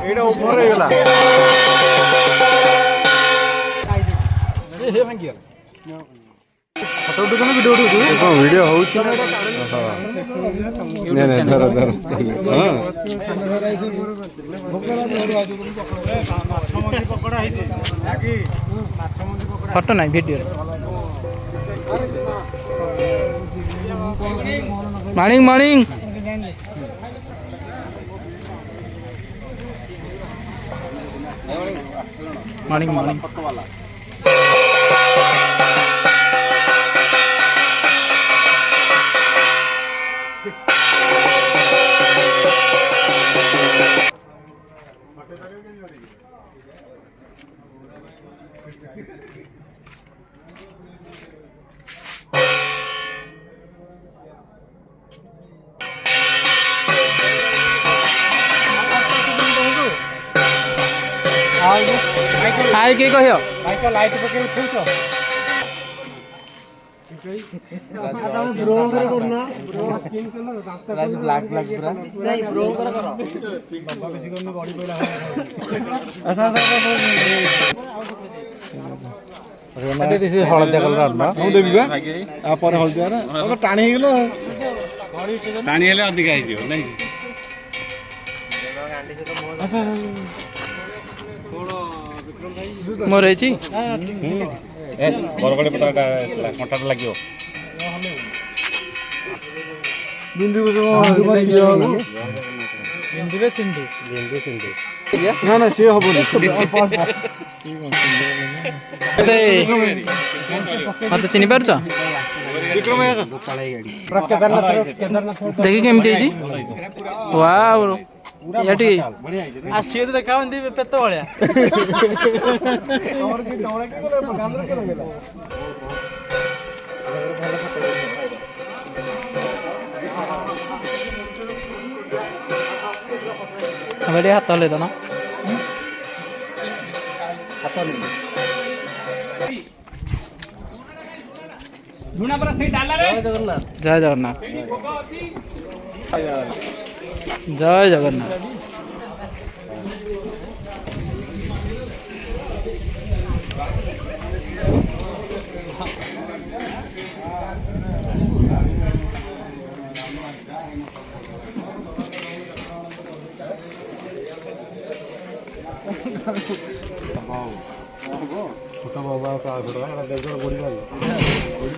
এইটা উপরে গেলা ফটো উঠু কেন ভিডিও উঠু কোন ভিডিও হଉଛି না নে নে ধর ধর হ্যাঁ ଫଟୋ ନାହିଁ ଭିଡ଼ିଓରେ morning morning morning morning hi के कहियो माइक लाइट पके उठौ तो दादा ब्रो करे करना ब्रो स्किन करना दांत राज ब्लैक ब्लैक पूरा नहीं ब्रो करे करो बाबा बेसी करने बॉडी पहिला अच्छा अरे दिस इज हळदिया कलर ना हम देबी बा आ पर हळदिया ना अब टाणी हे गेलो टाणी हेले अधिक आइ जियो नै अच्छा मोर है ए बरगडे पटा कंटा लागियो बिंदु को बिंदु रे सिंधु ना ना से हबो मत चिनी पारछ विक्रम केदारनाथ देखि केमती वाओ याटी आसी तो देखा बंदी पेट भलिया और की दौड़ा के गांदर के लगेला हमें हाथ ले दो ना हाथ ले लुना पर से डाला रे जय जगन्नाथ जय जगन्नाथ छोटा बाबा का बड़ा ना देखो गोड़ी मारी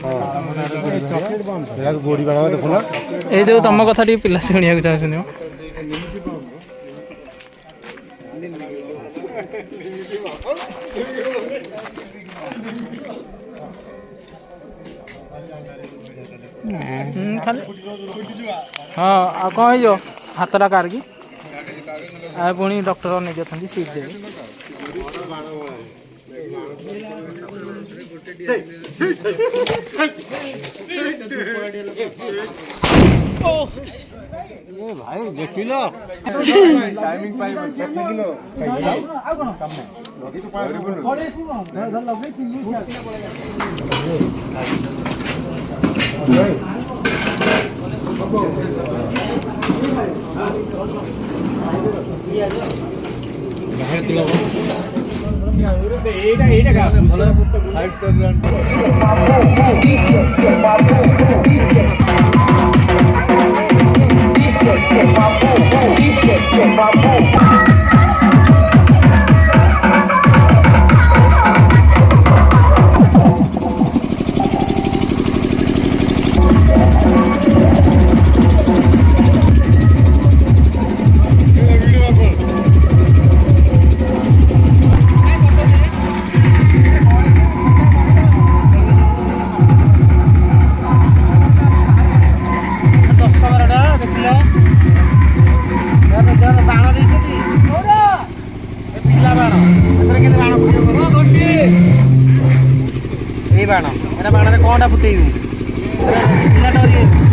हां चॉकलेट बम या गोड़ी बड़ा देखो ना ए जो तम कथा टी पिला सुनिया को चाहछन हाँ आ कौन जो हाथटा कार की आ पुणी डॉक्टर नहीं जाती सीट देवे ये भाई देखिलो टाइमिंग पाई देखिलो कम में लगी तो पाई थोड़ी सुनो धर लगे बाहर दिला एटा एटा का भलो हाइट कर बाण एटा बाण रे कोनटा फुटेइबू पिला डरी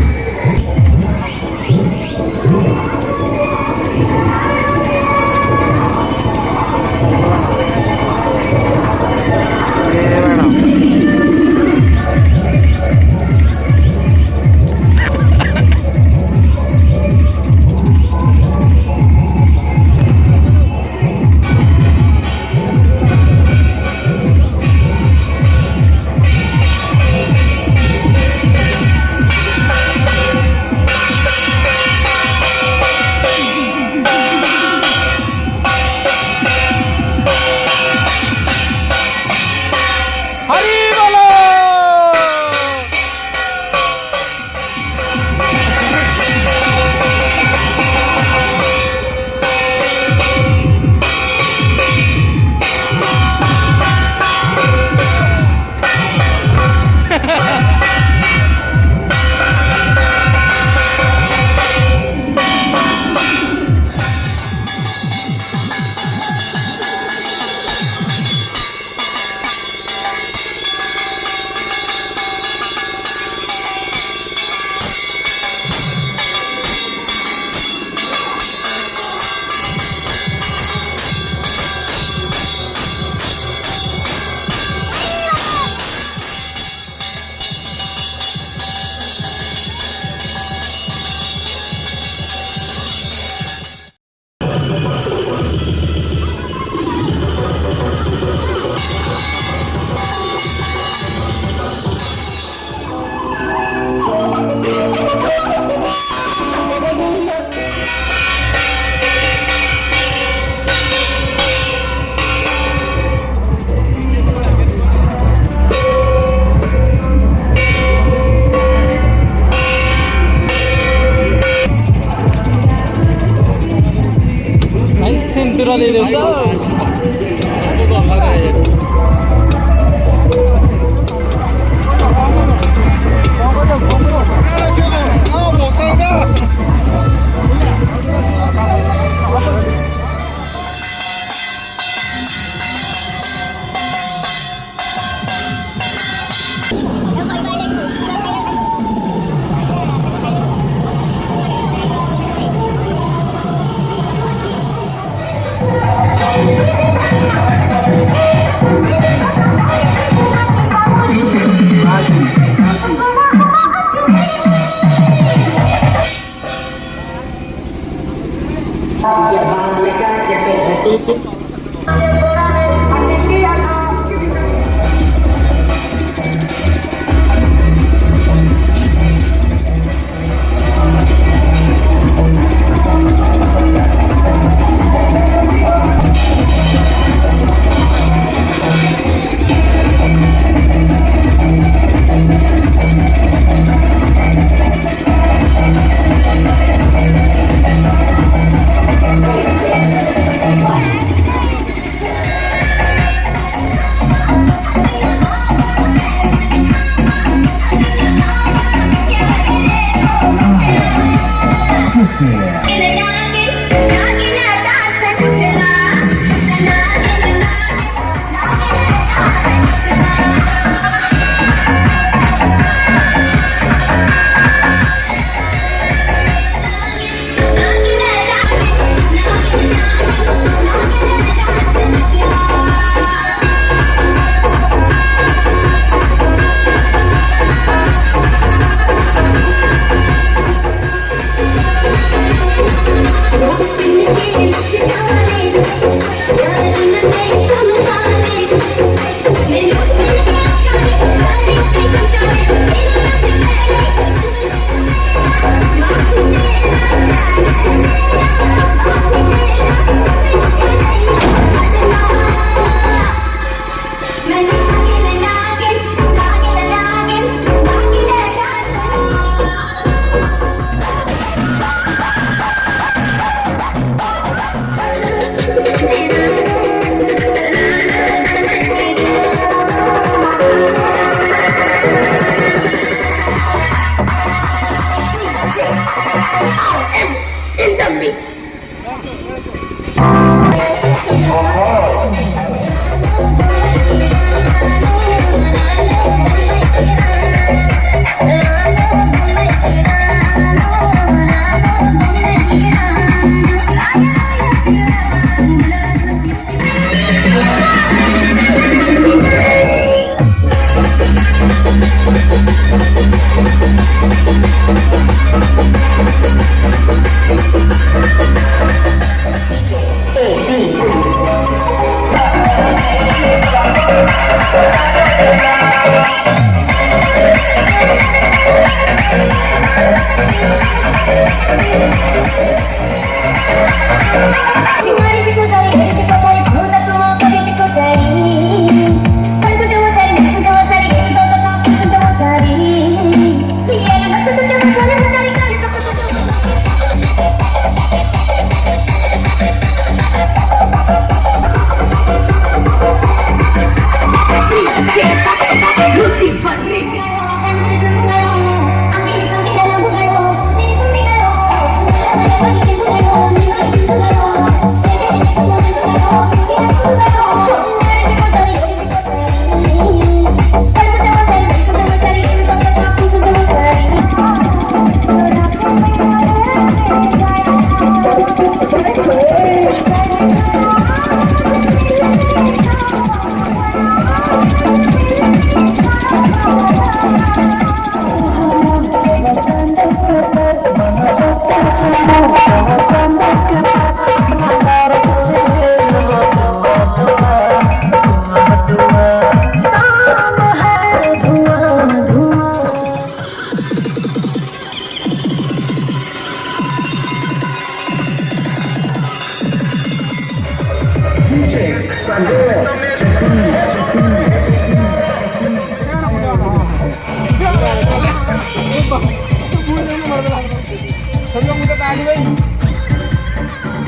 ସିନ୍ଦୁର ଦେଇ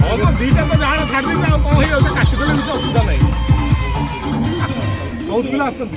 ଦୁଇଟା ତ ଯାହା ଛାଡ଼ି ଦେଇଛି ଆଉ କ'ଣ ହେଇଯାଉଛି କାଟିଦେଲେ କିଛି ଅସୁବିଧା ନାହିଁ ବହୁତ ପିଲା ଅଛନ୍ତି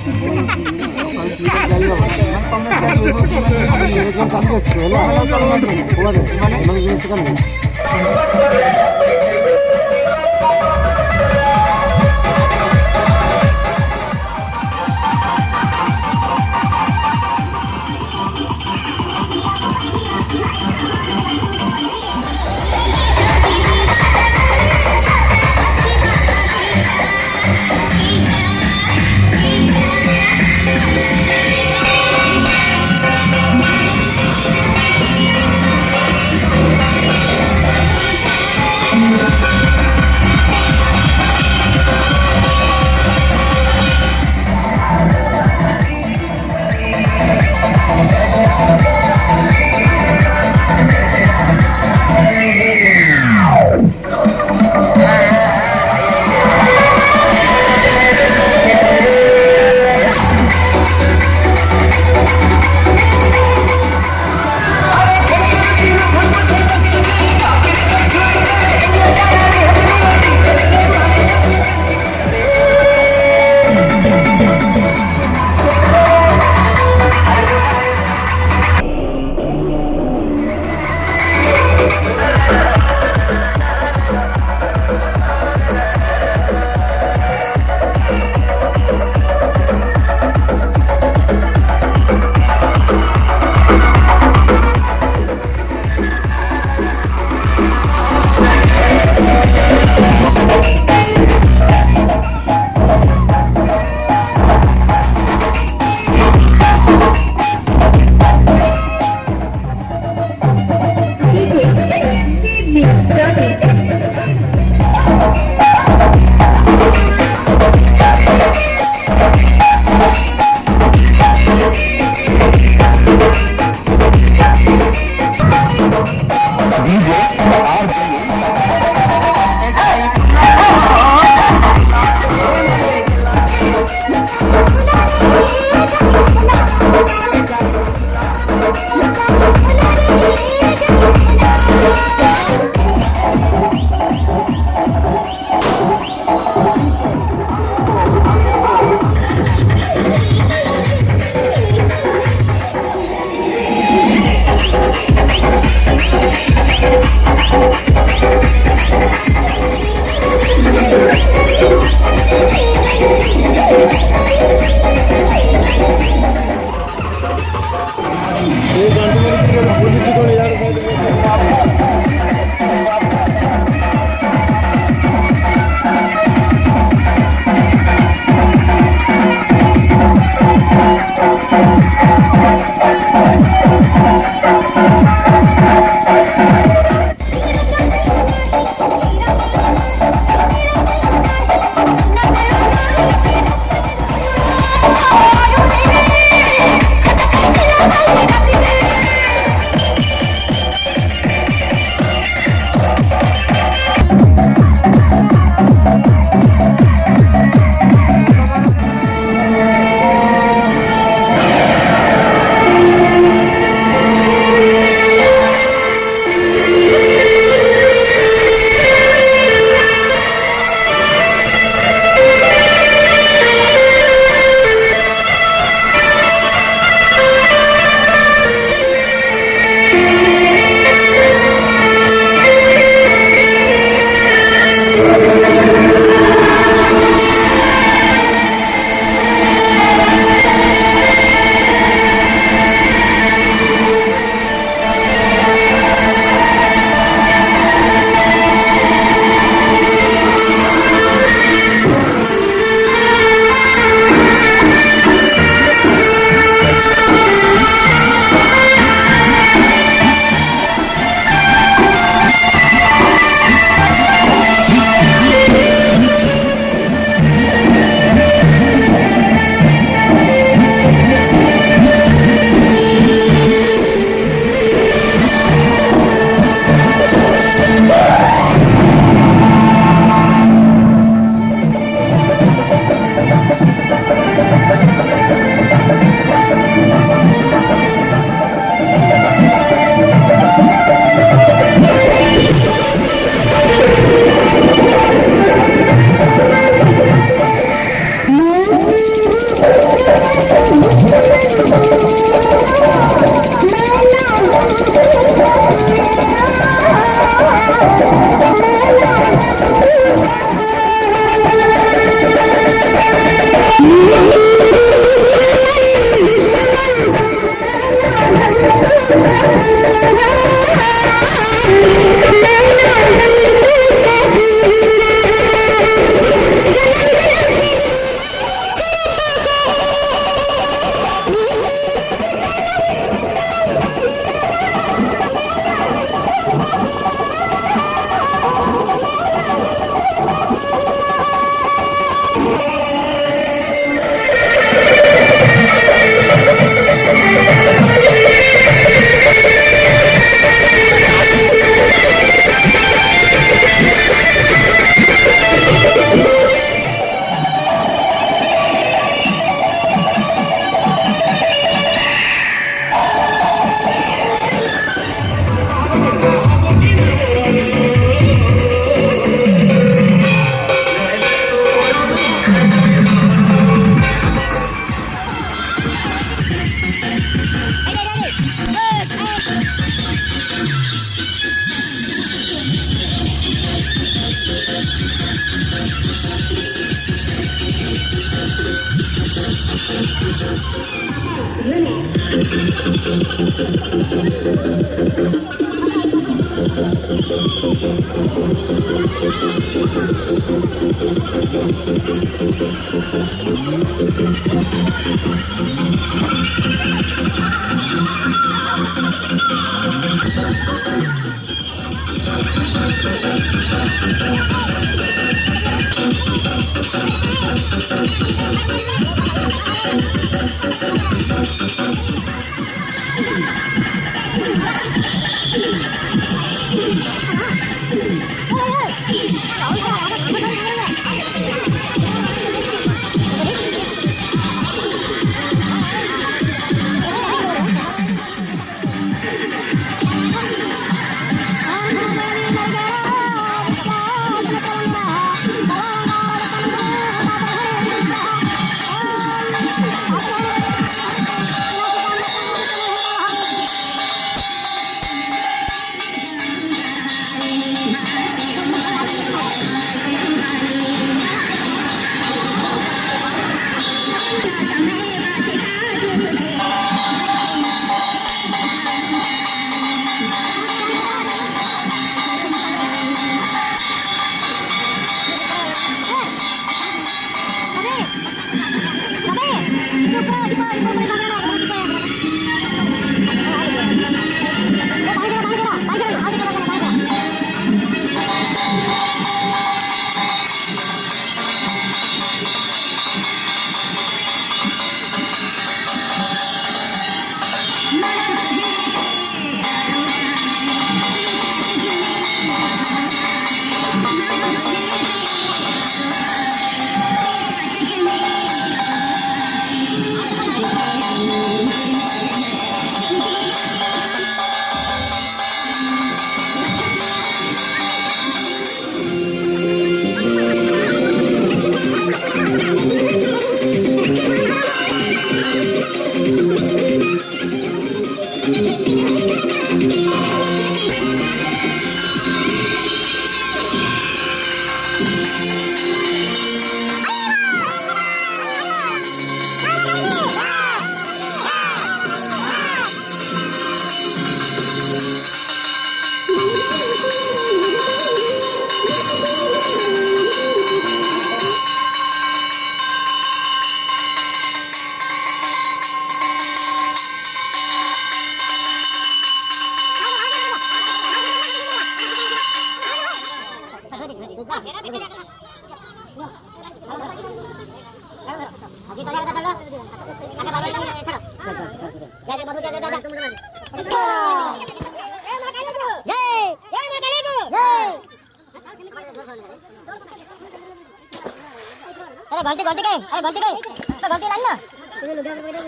अरे घंटी घंटी काय अरे घंटी काय तो घंटी लान ना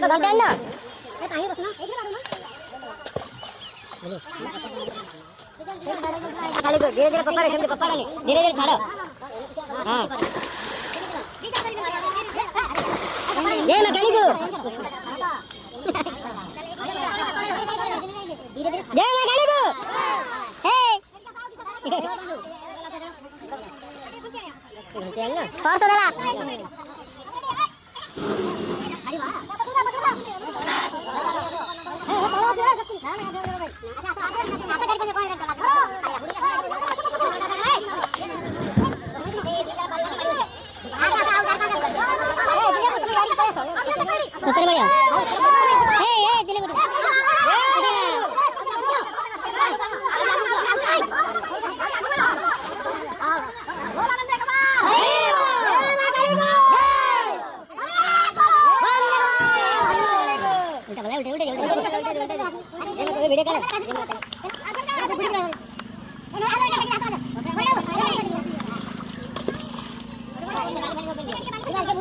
तो घंटी आण ना ए काही बस ना खाली को धीरे धीरे पकड़ समझे पकड़ नहीं धीरे धीरे छाड़ो हां ये मैकेनिक ये मैकेनिक हे और सोला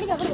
वीडियो